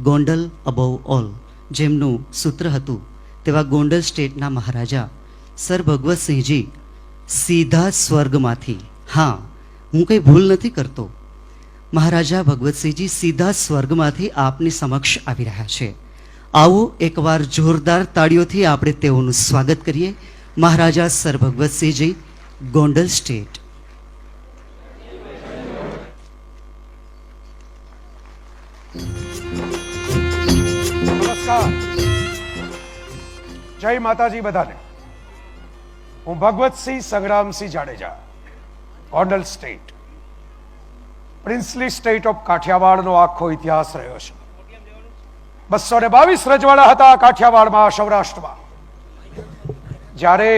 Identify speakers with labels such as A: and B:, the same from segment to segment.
A: Gondal above all, જેમનું સૂત્ર હતું તેવા ગોંડલ સ્ટેટના મહારાજા સર ભગવતસિંહજી સીધા સ્વર્ગમાંથી, હા હું કંઈ ભૂલ નથી કરતો, મહારાજા ભગવતસિંહજી સીધા સ્વર્ગમાંથી આપની સમક્ષ આવી રહ્યા છે. આવો એકવાર જોરદાર તાળીઓથી આપણે તેઓનું સ્વાગત કરીએ. Maharaja sir Bhagwatsinhji, Gondal state.
B: નમસ્કાર, જય માતાજી બધાને. હું Bhagwatsinh Sangramsinh Jadeja, Gondal state, princely state of કાઠિયાવાડનો આખો ઇતિહાસ રહ્યો છે. 222 રજવાડા હતા કાઠિયાવાડમાં, સૌરાષ્ટ્રમાં. જ્યારે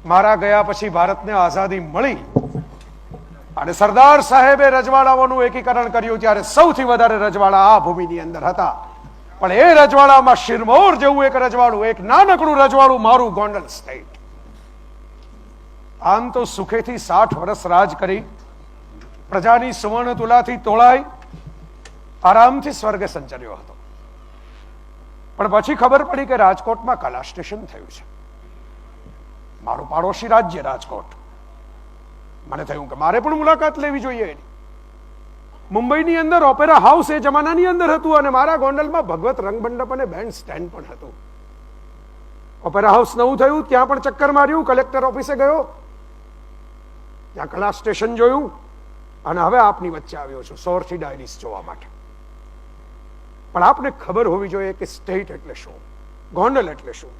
B: મારા ગયા પછી ભારતને આઝાદી મળી અને સરદાર સાહેબે રજવાડાઓનું એકીકરણ કર્યું, ત્યારે સૌથી વધારે રજવાડા આ ભૂમિની અંદર હતા. પણ એ રજવાડામાં શિરમોર જેવું એક રજવાડું, એક નાનકડું રજવાડું મારું ગોંડલ સ્ટેટ. આમ તો સુખેથી 60 વર્ષ રાજ કરી, પ્રજાની સુવર્ણ તુલાથી તોળાઈ આરામથી સ્વર્ગે સંચર્યો હતો. પણ પછી ખબર પડી કે રાજકોટમાં કલા સ્ટેશન થયું છે. મારું પાડોશી રાજ્ય રાજકોટ. મને થયું કે મારે પણ મુલાકાત લેવી જોઈએ એની. મુંબઈની અંદર ઓપેરા હાઉસ એ જમાનાની અંદર હતું અને મારા ગોંડલમાં ભગવત રંગમંડપ અને બેન્ડ સ્ટેન્ડ પણ હતું. ઓપેરા હાઉસ નવું થયું, ત્યાં પણ ચક્કર માર્યું, કલેક્ટર ઓફિસે ગયો, ત્યાં કલા સ્ટેશન જોયું અને હવે આપની વચ્ચે આવ્યો છું સોરઠી ડાયરીસ જોવા માટે. પણ આપને ખબર હોવી જોઈએ કે સ્ટેટ એટલે શું, ગોંડલ એટલે શું,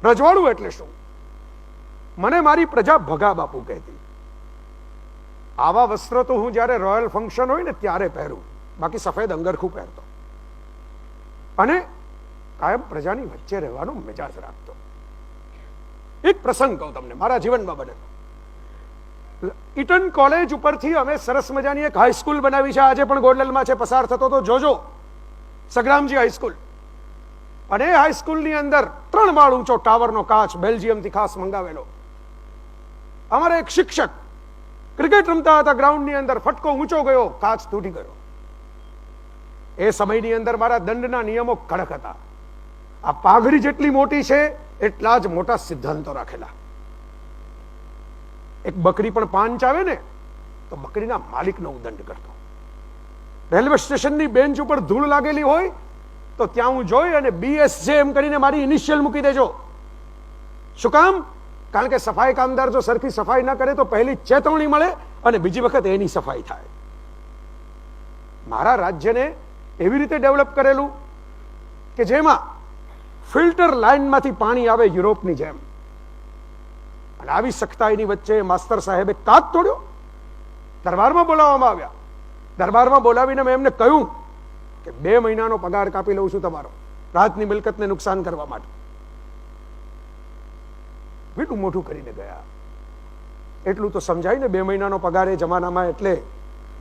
B: રજવાડું એટલે શું. મને મારી પ્રજા ભગા બાપુ કહેતી. આવા વસ્ત્રો તો હું જ્યારે રોયલ ફંક્શન હોય ને ત્યારે પહેરું, બાકી સફેદ અંગરખું પહેરતો અને કાયમ પ્રજાની વચ્ચે રહેવાનો મિજાજ રાખતો. એક પ્રસંગ કહું તમને, મારા જીવનમાં બનેલો. ઈટન કોલેજ ઉપરથી અમે સરસ મજાની એક હાઈસ્કૂલ બનાવી છે, આજે પણ ગોંડલમાં છે, પસાર થતો તો જોજો, સંગ્રામજી હાઈસ્કૂલ. અને એ હાઈસ્કૂલની અંદર 3 માળ ઊંચો ટાવરનો કાચ બેલ્જિયમથી ખાસ મંગાવેલો. અમારા એક શિક્ષક ક્રિકેટ રમતા હતા ગ્રાઉન્ડની અંદર, ફટકો ઊંચો ગયો, કાચ તૂટી ગયો. એ સમયની અંદર મારા દંડના નિયમો કડક હતા. આ પાઘડી જેટલી મોટી છે એટલા જ મોટા સિદ્ધાંતો રાખેલા. એક બકરી પણ પાંચ આવે ને તો બકરીના માલિકનો હું દંડ કરતો. રેલવે સ્ટેશનની બેન્ચ ઉપર ધૂળ લાગેલી હોય તો ત્યાં હું જોઈ અને BSJ એમ કરીને મારી ઇનિશિયલ મૂકી દેજો. શું કામ? કારણ કે સફાઈ કામદાર જો સરખી સફાઈ ના કરે તો પહેલી ચેતવણી મળે અને બીજી વખત એની સફાઈ થાય. મારા રાજ્યને એવી રીતે ડેવલપ કરેલું કે જેમાં ફિલ્ટર લાઇનમાંથી પાણી આવે યુરોપની જેમ. અને આવી સખ્તાઈની વચ્ચે માસ્તર સાહેબે કાચ તોડ્યો. દરબારમાં બોલાવવામાં આવ્યા. દરબારમાં બોલાવીને મેં એમને કહ્યું કે 2 મહિનાનો પગાર કાપી લઉં છું તમારો, રાજની મિલકતને નુકસાન કરવા માટે. વીટું મોઢું કરીને ગયા. એટલું તો સમજાય ને, 2 મહિનાનો પગાર એ જમાનામાં એટલે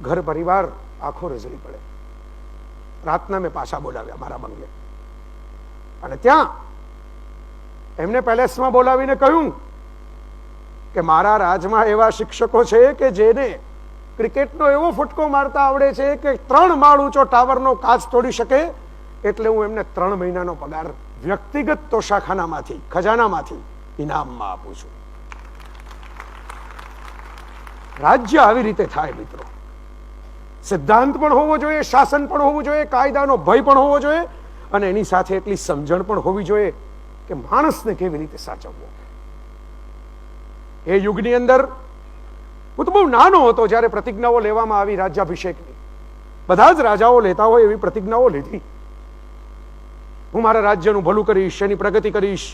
B: ઘર પરિવાર આખો રજળી પડે. રાતના મેં પાછા બોલાવ્યા મારા બંગલે અને ત્યાં એમને પેલેસમાં બોલાવીને કહ્યું કે મારા રાજમાં એવા શિક્ષકો છે કે જેને ક્રિકેટનો એવો ફટકો મારતા આવડે છે કે 3 માળ ઊંચો ટાવરનો કાચ તોડી શકે, એટલે હું એમને 3 મહિનાનો પગાર વ્યક્તિગત તોશાખાનામાંથી, ખજાનામાંથી ઇનામમાં આપું છું. રાજ્ય આવી રીતે થાય મિત્રો. સિદ્ધાંત પણ હોવો જોઈએ, શાસન પણ હોવું જોઈએ, કાયદાનો ભય પણ હોવો જોઈએ અને એની સાથે એટલી સમજણ પણ હોવી જોઈએ કે માણસને કેવી રીતે સાચવવો. એ યુગની અંદર હું તો બહુ નાનો હતો જ્યારે પ્રતિજ્ઞાઓ લેવામાં આવી રાજ્યાભિષેકની. બધા જ રાજાઓ લેતા હોય એવી પ્રતિજ્ઞાઓ લીધી. હું મારા રાજ્યનું ભલું કરીશ, એની પ્રગતિ કરીશ,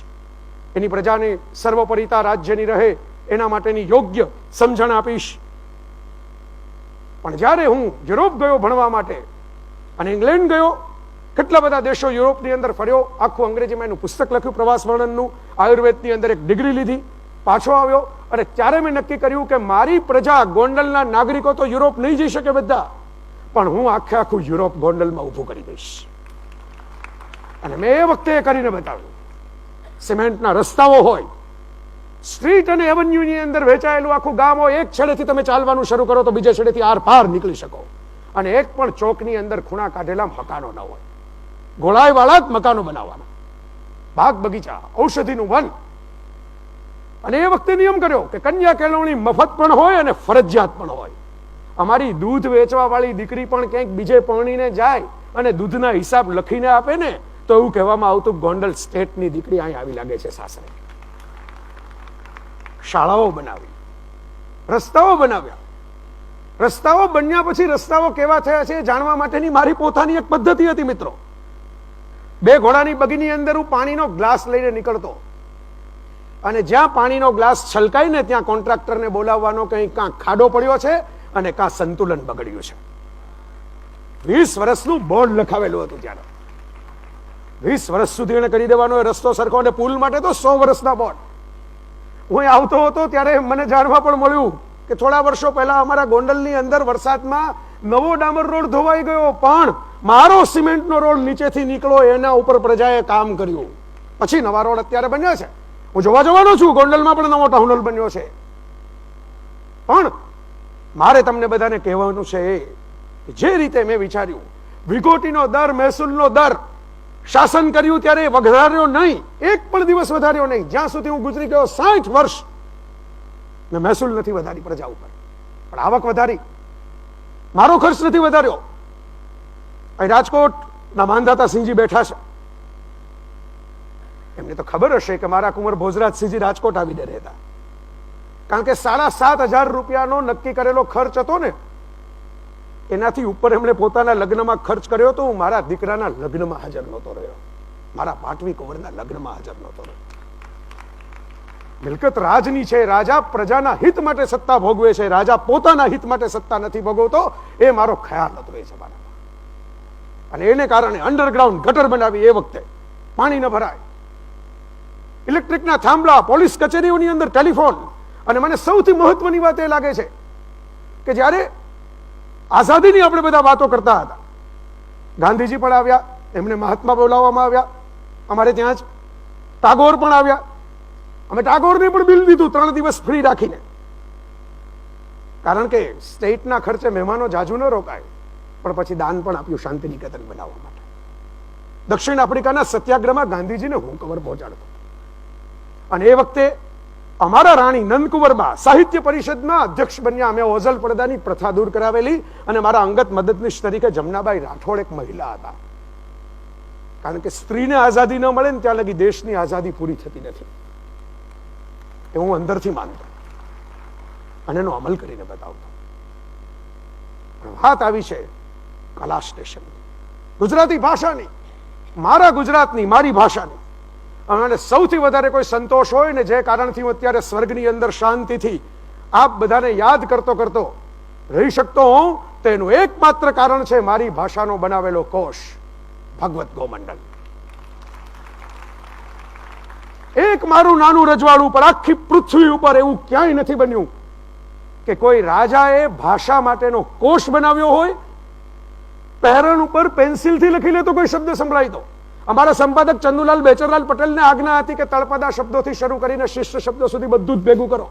B: એની પ્રજાને સર્વોપરિતા રાજ્યની રહે એના માટેની યોગ્ય સમજણ આપીશ. પણ જ્યારે હું યુરોપ ગયો ભણવા માટે અને ઇંગ્લેન્ડ ગયો, કેટલા બધા દેશો યુરોપની અંદર ફર્યો, આખું અંગ્રેજીમાં એનું પુસ્તક લખ્યું પ્રવાસ વર્ણનનું, આયુર્વેદની અંદર એક ડિગ્રી લીધી, પાછો આવ્યો અને ત્યારે મેં નક્કી કર્યું કે મારી પ્રજા ગોંડલના નાગરિકો તો યુરોપ નહીં જઈ શકે બધા, પણ હું આખું યુરોપ ગોંડલમાં ઊભું કરી દઈશ. અને મેં એ વખતે એ કરીને બતાવ્યું. સિમેન્ટના રસ્તાઓ હોય, સ્ટ્રીટ અને એવન્યુની અંદર વેચાયેલું આખું ગામ હોય, એક છેડેથી તમે ચાલવાનું શરૂ કરો તો બીજા છેડેથી આર પાર નીકળી શકો. અને એક પણ ચોકની અંદર ખૂણા કાઢેલા મકાનો ન હોય. ગોળાઈવાળા જ મકાનો બનાવવાના, બાગ બગીચા, ઔષધિનું વન. અને એ વખતે નિયમ કર્યો કે કન્યા કેળવણી મફત પણ હોય અને ફરજિયાત પણ હોય. અમારી દૂધ વેચવા વાળી દીકરી પણ ક્યાંક બીજે પરણીને જાય અને દૂધના હિસાબ લખીને આપે ને તો એવું કહેવામાં આવતું ગોંડલ સ્ટેટની દીકરી અહીં આવી લાગે છે સાસરે. શાળાઓ બનાવી, રસ્તાઓ બનાવ્યા. રસ્તાઓ બન્યા પછી રસ્તાઓ કેવા થયા છે જાણવા માટેની મારી પોતાની એક પદ્ધતિ હતી મિત્રો. 2 ઘોડાની બગીની અંદર હું પાણીનો ગ્લાસ લઈને નીકળતો અને જ્યાં પાણીનો ગ્લાસ છલકાય ને ત્યાં કોન્ટ્રાક્ટરને બોલાવવાનો કે કાં ખાડો પડ્યો છે અને કાં સંતુલન બગડ્યું છે. 20 વર્ષનું બોર્ડ લખાવેલું હતું ત્યારે. 20 વર્ષ સુધી એને કરી દેવાનો એ રસ્તો સરખો, અને પુલ માટે તો 100 વર્ષના બોર્ડ. હું આવતો હતો ત્યારે મને જાણવા પણ મળ્યું કે થોડા વર્ષો પહેલા અમારા ગોંડલની અંદર વરસાદમાં નવો ડામર રોડ ધોવાઈ ગયો, પણ મારો સિમેન્ટનો રોડ નીચેથી નીકળો એના ઉપર પ્રજાએ કામ કર્યું. પછી નવા રોડ અત્યારે બન્યા છે. હું જોવા જવાનો છું, ગોંડલમાં પણ નવો ટાઉન હોલ બન્યો છે. પણ મારે તમને બધાને કહેવાનું છે કે જે રીતે મેં વિચાર્યું, વિગોટીનો દર, મહેસૂલનો દર શાસન કર્યું ત્યારે વધાર્યો નહીં, એક પણ દિવસ વધાર્યો નહીં. જ્યાં સુધી હું ગુજરી ગયો 60 વર્ષ મેં મહેસૂલ નથી વધારી પ્રજા ઉપર, પણ આવક વધારી, મારો ખર્ચ નથી વધાર્યો. અહીં રાજકોટના માંધાતા સિંહજી બેઠા છે, એમને તો ખબર હશે કે મારા કુંવર ભોજરાજસિંહજી રાજકોટ આવીને રહેતા, કારણ કે 7,500 રૂપિયાનો નક્કી કરેલો ખર્ચ હતો ને, એનાથી ઉપર એમણે પોતાના લગ્નમાં ખર્ચ કર્યો તો હું મારા દીકરાના લગ્નમાં હાજર નહોતો રહ્યો, મારા પાટવી કુંવરના લગ્નમાં હાજર નહોતો રહ્યો. મિલકત રાજની છે, રાજા પ્રજાના હિત માટે સત્તા ભોગવે છે, રાજા પોતાના હિત માટે સત્તા નથી ભોગવતો, એ મારો ખ્યાલ હતો એ જમાનામાં. અને એને કારણે અંડરગ્રાઉન્ડ ગટર બનાવી, એ વખતે પાણી ન ભરાય, ઇલેક્ટ્રિકના થાંભલા, પોલીસ કચેરીઓની અંદર ટેલિફોન. અને મને સૌથી મહત્વની વાત એ લાગે છે કે જ્યારે આઝાદીની આપણે બધા વાતો કરતા હતા, ગાંધીજી પણ આવ્યા, એમને મહાત્મા બોલાવવામાં આવ્યા, અમારે ત્યાં જ ટાગોર પણ આવ્યા. અમે ટાગોરને પણ બિલ દીધું 3 દિવસ ફ્રી રાખીને, કારણ કે સ્ટેટના ખર્ચે મહેમાનો જાજુ ન રોકાય, પણ પછી દાન પણ આપ્યું શાંતિ નિકેતન બનાવવા માટે. દક્ષિણ આફ્રિકાના સત્યાગ્રહમાં ગાંધીજીને હું કવર પહોંચાડતો. અને એ વખતે અમારા રાણી નંદકુંવરબા સાહિત્ય પરિષદમાં અધ્યક્ષ બન્યા. અમે ઓઝલ પડદાની પ્રથા દૂર કરાવેલી, અને મારા અંગત મદદનીશ તરીકે જમનાબાઈ રાઠોડ એક મહિલા હતા. કારણ કે સ્ત્રીને આઝાદી ન મળે ને ત્યાં લગી દેશની આઝાદી પૂરી થતી નથી, એ હું અંદરથી માનતો અને એનો અમલ કરીને બતાવતો. વાત આવી છે કલા સ્ટેશન, ગુજરાતી ભાષાની, મારા ગુજરાતની, મારી ભાષાની. અને સૌથી વધારે કોઈ સંતોષ હોય ને, જે કારણથી હું અત્યારે સ્વર્ગની અંદર શાંતિથી આપ બધાને યાદ કરતો કરતો રહી શકતો હોઉં, તેનું એકમાત્ર કારણ છે મારી ભાષાનો બનાવેલો કોશ ભગવત ગોમંડલ. એક મારું નાનું રજવાડું પર આખી પૃથ્વી ઉપર એવું ક્યાંય નથી બન્યું કે કોઈ રાજાએ ભાષા માટેનો કોશ બનાવ્યો હોય, પહેરણ ઉપર પેન્સિલથી લખી લે તો કોઈ શબ્દ સંભળાય તો. અમારા સંપાદક ચંદુલાલ બેચરલાલ પટેલને આજ્ઞા હતી કે તળપદા શબ્દોથી શરૂ કરીને શિષ્ટ શબ્દો સુધી બધું જ ભેગું કરો.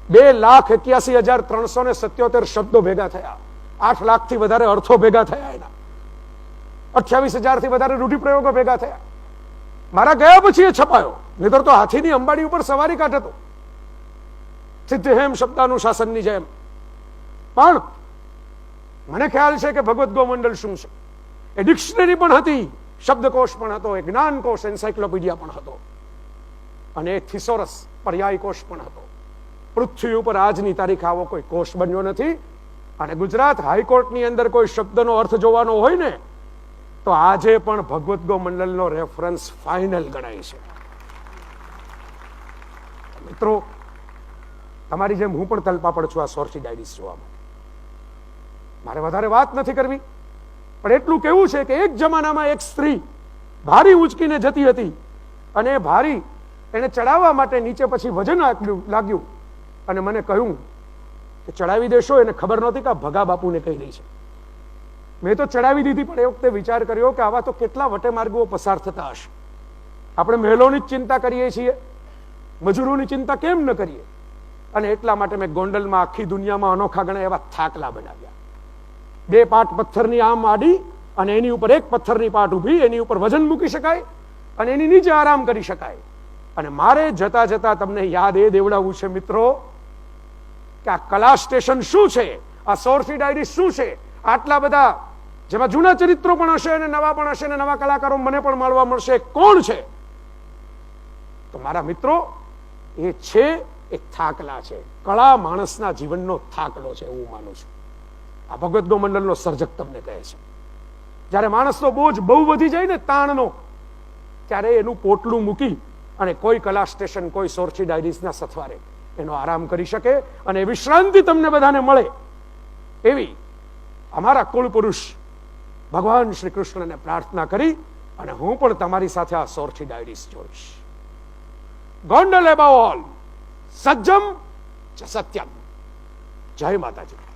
B: 2,81,377 શબ્દો ભેગા થયા, 8 લાખથી વધારે અર્થો ભેગા થયા, એના 28,000 થી વધારે રૂઢિપ્રયોગો ભેગા થયા. મારા ગયા પછી એ છપાયો, નહીતર તો હાથીની અંબાડી ઉપર સવારી કાઢતો, સિદ્ધહેમ શબ્દાનુશાસનની જેમ. પણ મને ખ્યાલ છે કે ભગવત ગોમંડલ શું છે, એ ડિક્શનરી પણ હતી, શબ્દકોશ પણ હતો, એ જ્ઞાનકોશ એન્સાઇક્લોપીડિયા પણ હતો, અને એ થિસોરસ પર્યાય કોશ પણ હતો. પૃથ્વી ઉપર આજની તારીખે આવો કોઈ કોશ બન્યો નથી. અને ગુજરાત હાઈકોર્ટની અંદર કોઈ શબ્દનો અર્થ જોવાનો હોય ને, તો આજે પણ ભગવત ગોમંડલનો રેફરન્સ ફાઇનલ ગણાય છે. મિત્રો, તમારી જેમ હું પણ તલપાપડ છું આ સોર્સી ડાયરીઝ જોવામાં. મારે વધારે વાત નથી કરવી, પણ એટલું કેવું છે કે એક જમાનામાં એક સ્ત્રી ભારી ઉંચકીને જતી હતી, અને એ ભારી એને ચડાવવા માટે નીચે પછી વજન લાગ્યું, અને મને કહ્યું કે ચડાવી દેશો. એને ખબર નહોતી કે આ ભગા બાપુને કહી રહી છે. મેં તો ચડાવી દીધી, પણ એ વખતે વિચાર કર્યો કે આવા તો કેટલા વટે માર્ગો પસાર થતા હશે. આપણે મહેલોની જ ચિંતા કરીએ છીએ, મજૂરોની ચિંતા કેમ ન કરીએ? અને એટલા માટે મેં ગોંડલમાં આખી દુનિયામાં અનોખા ગણા એવા થાકલા બનાવ્યા. બે પાટ પથ્થરની આમ આડી અને એની ઉપર એક પથ્થરની પાટ ઊભી, એની ઉપર વજન મૂકી શકાય અને એની નીચે આરામ કરી શકાય. અને મારે જતા જતા તમને યાદ એ દેવડાવવું છે મિત્રો કે આ કલા સ્ટેશન શું છે, આ સોરઠી ડાયરી શું છે. આટલા બધા જેમાં જૂના ચરિત્રો પણ હશે અને નવા પણ હશે અને નવા કલાકારો મને પણ મળવા મળશે. કોણ છે? તો મારા મિત્રો, એ છે એક થાકલા છે. કળા માણસના જીવનનો થાકલો છે એવું માનું છું. આ ભગવદ્ગો મંડળનો સર્જક તમને કહે છે, જ્યારે માણસનો બોજ બહુ વધી જાય ને તાણનો, ત્યારે એનું પોટલું મૂકી અને કોઈ કલા સ્ટેશન, કોઈ સોરઠી ડાયરીઝના સથવારે એનો આરામ કરી શકે અને વિશ્રાંતિ તમને બધાને મળે, એવી અમારા કુળ પુરુષ ભગવાન શ્રી કૃષ્ણને પ્રાર્થના કરી અને હું પણ તમારી સાથે આ સોરઠી ડાયરીઝ જોઈશ. ગોંડલ એબાઉ ઓલ, સજ્જમ ચ સત્યમ. જય માતાજી.